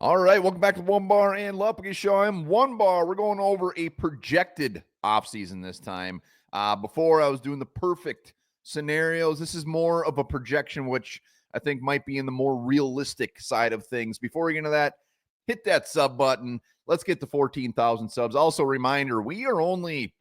All right, welcome back to the Onebar and Lupagus Show. I'm Onebar. We're going over a projected offseason this time. Before I was doing the perfect scenarios. This is more of a projection, which I think might be in the more realistic side of things. Before we get into that, hit that sub button. Let's get to 14,000 subs. Also, reminder, we are only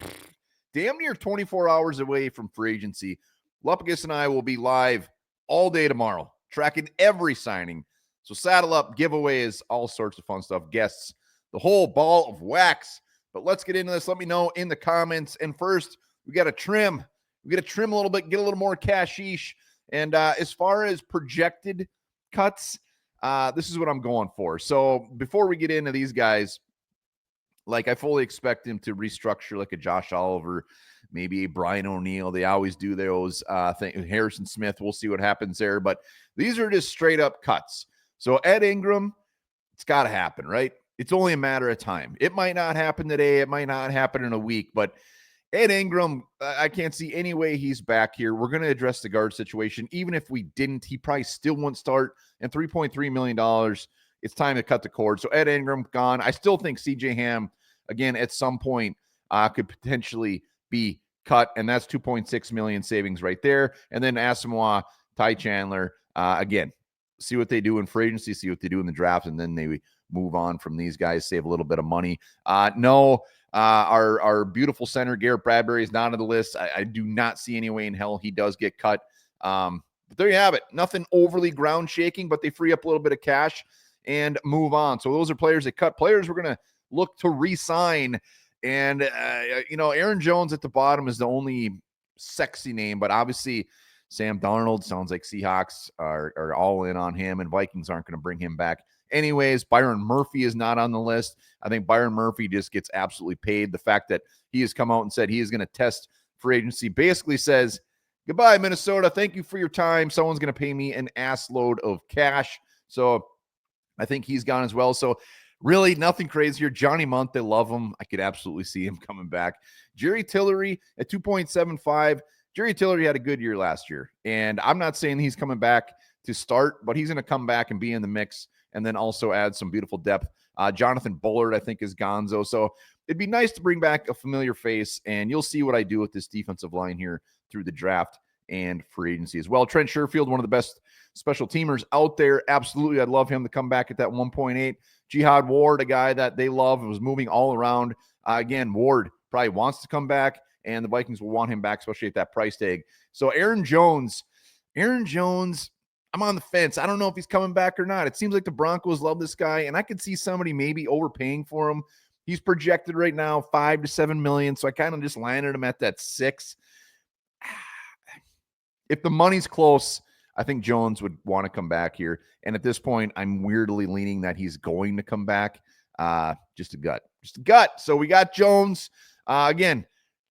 damn near 24 hours away from free agency. Lupagus and I will be live all day tomorrow, tracking every signing. So saddle up, giveaways, all sorts of fun stuff, guests, the whole ball of wax. But let's get into this. Let me know in the comments. And first, we got to trim. We got to trim a little bit, get a little more cashish. And as far as projected cuts, this is what I'm going for. So before we get into these guys, like I fully expect him to restructure like a Josh Oliver, maybe a Brian O'Neill. They always do those. Harrison Smith, we'll see what happens there. But these are just straight up cuts. So Ed Ingram, it's got to happen, right? It's only a matter of time. It might not happen today. It might not happen in a week. But Ed Ingram, I can't see any way he's back here. We're going to address the guard situation. Even if we didn't, he probably still wouldn't start. And $3.3 million, it's time to cut the cord. So Ed Ingram, gone. I still think C.J. Ham, again, at some point, could potentially be cut. And that's $2.6 million savings right there. And then Asamoah, Ty Chandler, again, see what they do in free agency, see what they do in the draft, and then they move on from these guys, save a little bit of money. Our beautiful center, Garrett Bradbury, is not on the list. I do not see any way in hell he does get cut. But there you have it. Nothing overly ground shaking, but they free up a little bit of cash and move on. So those are players that cut. Players we're going to look to re-sign. And, Aaron Jones at the bottom is the only sexy name, but obviously Sam Darnold sounds like Seahawks are all in on him, and Vikings aren't going to bring him back. Anyways, Byron Murphy is not on the list. I think Byron Murphy just gets absolutely paid. The fact that he has come out and said he is going to test free agency basically says, goodbye, Minnesota. Thank you for your time. Someone's going to pay me an ass load of cash. So I think he's gone as well. So really nothing crazy here. Johnny Munt, they love him. I could absolutely see him coming back. Jerry Tillery at 2.75. Jerry Tillery had a good year last year, and I'm not saying he's coming back to start, but he's going to come back and be in the mix and then also add some beautiful depth. Jonathan Bullard, I think, is gonzo. So it'd be nice to bring back a familiar face, and you'll see what I do with this defensive line here through the draft and free agency as well. Trent Sherfield, one of the best special teamers out there. Absolutely, I'd love him to come back at that 1.8. Jihad Ward, a guy that they love and was moving all around. Again, Ward probably wants to come back, and the Vikings will want him back, especially at that price tag. So Aaron Jones, I'm on the fence. I don't know if he's coming back or not. It seems like the Broncos love this guy, and I could see somebody maybe overpaying for him. He's projected right now $5 to $7 million, so I kind of just landed him at that 6. If the money's close, I think Jones would want to come back here. And at this point, I'm weirdly leaning that he's going to come back. Just a gut. So we got Jones. Again,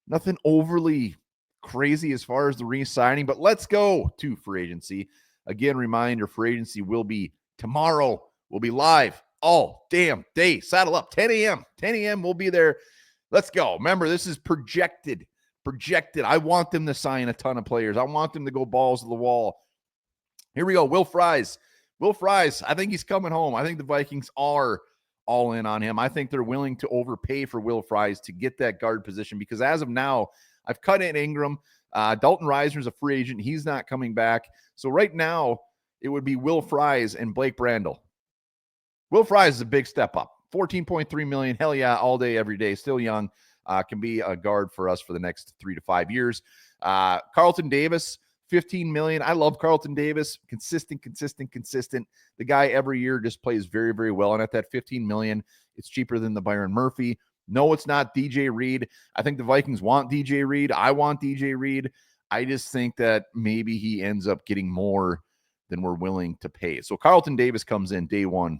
nothing overly crazy as far as the re-signing, but let's go to free agency. Again, reminder, free agency will be tomorrow. We'll be live all damn day. Saddle up, 10 a.m. 10 a.m. We'll be there. Let's go. Remember, this is projected. I want them to sign a ton of players. I want them to go balls to the wall. Here we go. Will Fries, I think he's coming home. I think the Vikings are all in on him. I think they're willing to overpay for Will Fries to get that guard position because as of now, I've cut in Ingram. Dalton Reisner's a free agent. He's not coming back. So right now, it would be Will Fries and Blake Brandel. Will Fries is a big step up. $14.3 million. Hell yeah, all day, every day. Still young. Can be a guard for us for the next 3 to 5 years. Carlton Davis, $15 million. I love Carlton Davis. Consistent. The guy every year just plays very, very well. And at that $15 million, it's cheaper than the Byron Murphy. No, it's not DJ Reed. I think the Vikings want DJ Reed. I want DJ Reed. I just think that maybe he ends up getting more than we're willing to pay. So Carlton Davis comes in day one,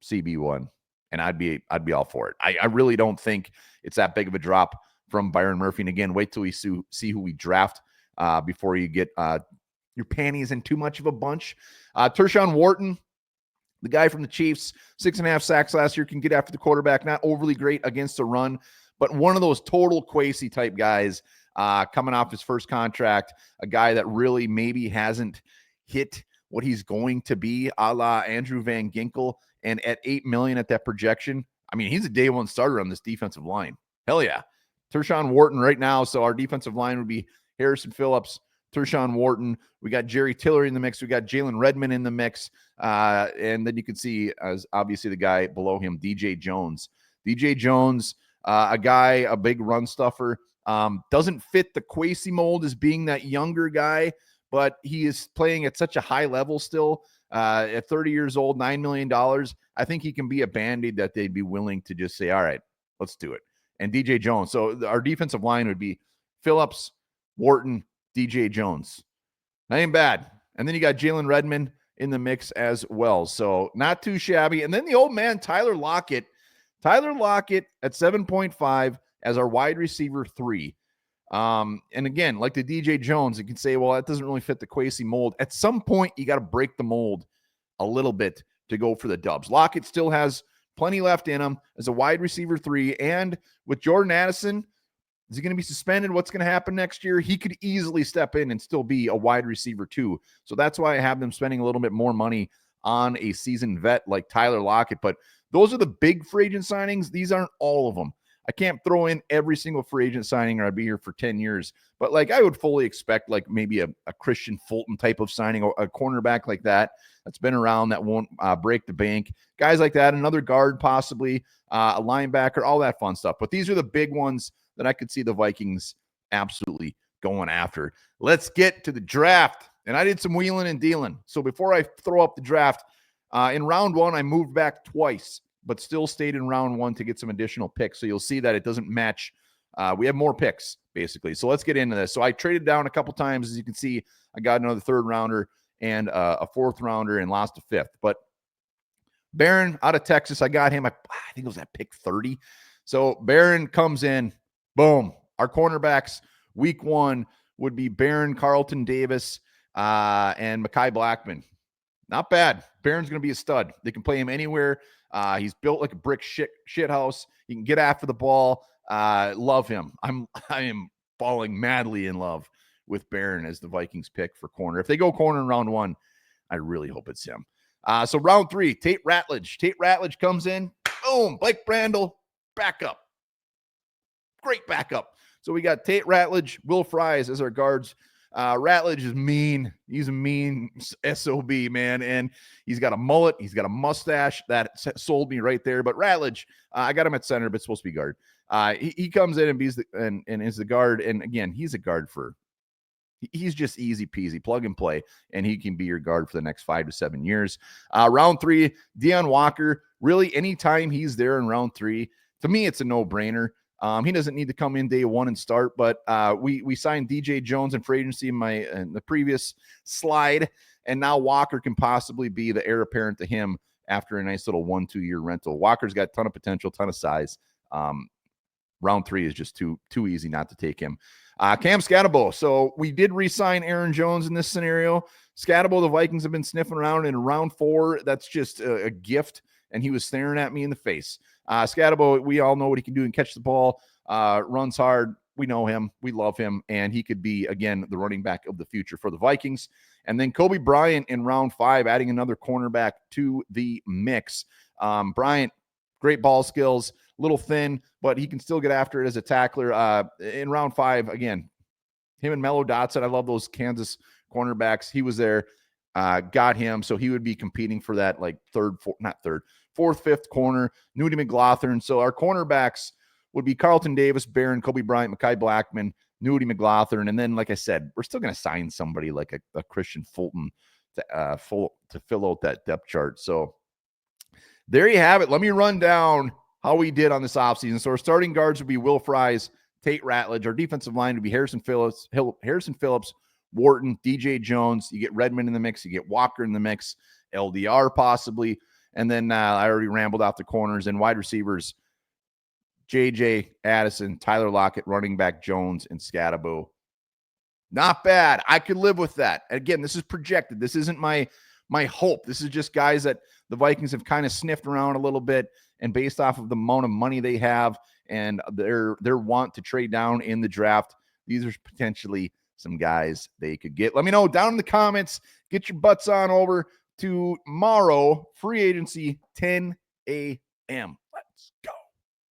CB1, and I'd be all for it. I really don't think it's that big of a drop from Byron Murphy. And again, wait till we see who we draft before you get your panties in too much of a bunch. Tershawn Wharton, the guy from the Chiefs, 6.5 sacks last year, can get after the quarterback. Not overly great against the run, but one of those total Kwesi type guys coming off his first contract, a guy that really maybe hasn't hit what he's going to be, a la Andrew Van Ginkel, and at $8 million at that projection, I mean, he's a day one starter on this defensive line. Hell yeah. Tershawn Wharton right now. So our defensive line would be Harrison Phillips, Tershawn Wharton. We got Jerry Tillery in the mix. We got Jalen Redmond in the mix. And then you can see, as obviously the guy below him, DJ Jones. DJ Jones, a guy, a big run stuffer. Doesn't fit the Kwesi mold as being that younger guy, but he is playing at such a high level still. At 30 years old, $9 million, I think he can be a Band-Aid that they'd be willing to just say, all right, let's do it. And DJ Jones. So our defensive line would be Phillips, Wharton, DJ Jones. That ain't bad. And then you got Jalen Redmond in the mix as well. So not too shabby. And then the old man, Tyler Lockett. Tyler Lockett at 7.5 as our wide receiver 3. And again, like the DJ Jones, you can say, well, that doesn't really fit the Kwesi mold. At some point, you got to break the mold a little bit to go for the dubs. Lockett still has plenty left in him as a wide receiver 3. And with Jordan Addison, is he going to be suspended? What's going to happen next year? He could easily step in and still be a wide receiver 2. So that's why I have them spending a little bit more money on a seasoned vet like Tyler Lockett. But those are the big free agent signings. These aren't all of them. I can't throw in every single free agent signing or I'd be here for 10 years. But like I would fully expect like maybe a Christian Fulton type of signing, or a cornerback like that that's been around that won't break the bank. Guys like that, another guard possibly, a linebacker, all that fun stuff. But these are the big ones that I could see the Vikings absolutely going after. Let's get to the draft. And I did some wheeling and dealing. So before I throw up the draft, in round 1, I moved back twice, but still stayed in round 1 to get some additional picks. So you'll see that it doesn't match. We have more picks, basically. So let's get into this. So I traded down a couple times. As you can see, I got another 3rd rounder and a 4th rounder and lost a 5th. But Barron out of Texas, I got him. I think it was at pick 30. So Barron comes in. Boom. Our cornerbacks week 1 would be Barron, Carlton Davis, and Mekhi Blackman. Not bad. Barron's going to be a stud. They can play him anywhere. He's built like a brick shit house. He can get after the ball. Love him. I am falling madly in love with Barron as the Vikings pick for corner. If they go corner in round 1, I really hope it's him. So round 3, Tate Ratledge. Tate Ratledge comes in. Boom. Blake Brandel, backup. Great backup. So we got Tate Ratledge, Will Fries as our guards. Ratledge is mean. He's a mean SOB, man. And he's got a mullet. He's got a mustache. That sold me right there. But Ratledge, I got him at center, but supposed to be guard. He comes in and is the guard. And again, he's a guard he's just easy peasy, plug and play. And he can be your guard for the next 5 to 7 years. Round 3, Deion Walker. Really, anytime he's there in round 3, to me, it's a no-brainer. He doesn't need to come in day 1 and start, but we signed DJ Jones in free agency in the previous slide, and now Walker can possibly be the heir apparent to him after a nice little 1-2 year rental. Walker's got a ton of potential, ton of size. Round 3 is just too easy not to take him. Cam Scatabo. So we did re-sign Aaron Jones in this scenario. Scatabo, the Vikings have been sniffing around in round 4. That's just a gift, and he was staring at me in the face. Scatabo, we all know what he can do and catch the ball, runs hard. We know him. We love him. And he could be, again, the running back of the future for the Vikings. And then Kobe Bryant in round 5, adding another cornerback to the mix. Bryant, great ball skills, little thin, but he can still get after it as a tackler. In round 5, again, him and Mello Dotson. I love those Kansas cornerbacks. He was there. Got him. So he would be competing for that like fourth, fifth corner, Nudie McLaughlin. So our cornerbacks would be Carlton Davis, Barron, Kobe Bryant, Mekhi Blackman, Nudie McLaughlin. And then, like I said, we're still going to sign somebody like a Christian Fulton to fill out that depth chart. So there you have it. Let me run down how we did on this offseason. So our starting guards would be Will Fries, Tate Ratledge. Our defensive line would be Harrison Phillips, Wharton, DJ Jones. You get Redmond in the mix. You get Walker in the mix. LDR possibly. And then I already rambled out the corners and wide receivers. JJ, Addison, Tyler Lockett, running back Jones, and Scatabo. Not bad. I could live with that. Again, this is projected. This isn't my hope. This is just guys that the Vikings have kind of sniffed around a little bit, and based off of the amount of money they have and their want to trade down in the draft, these are potentially some guys they could get. Let me know down in the comments. Get your butts on over to tomorrow, free agency, 10 a.m. Let's go.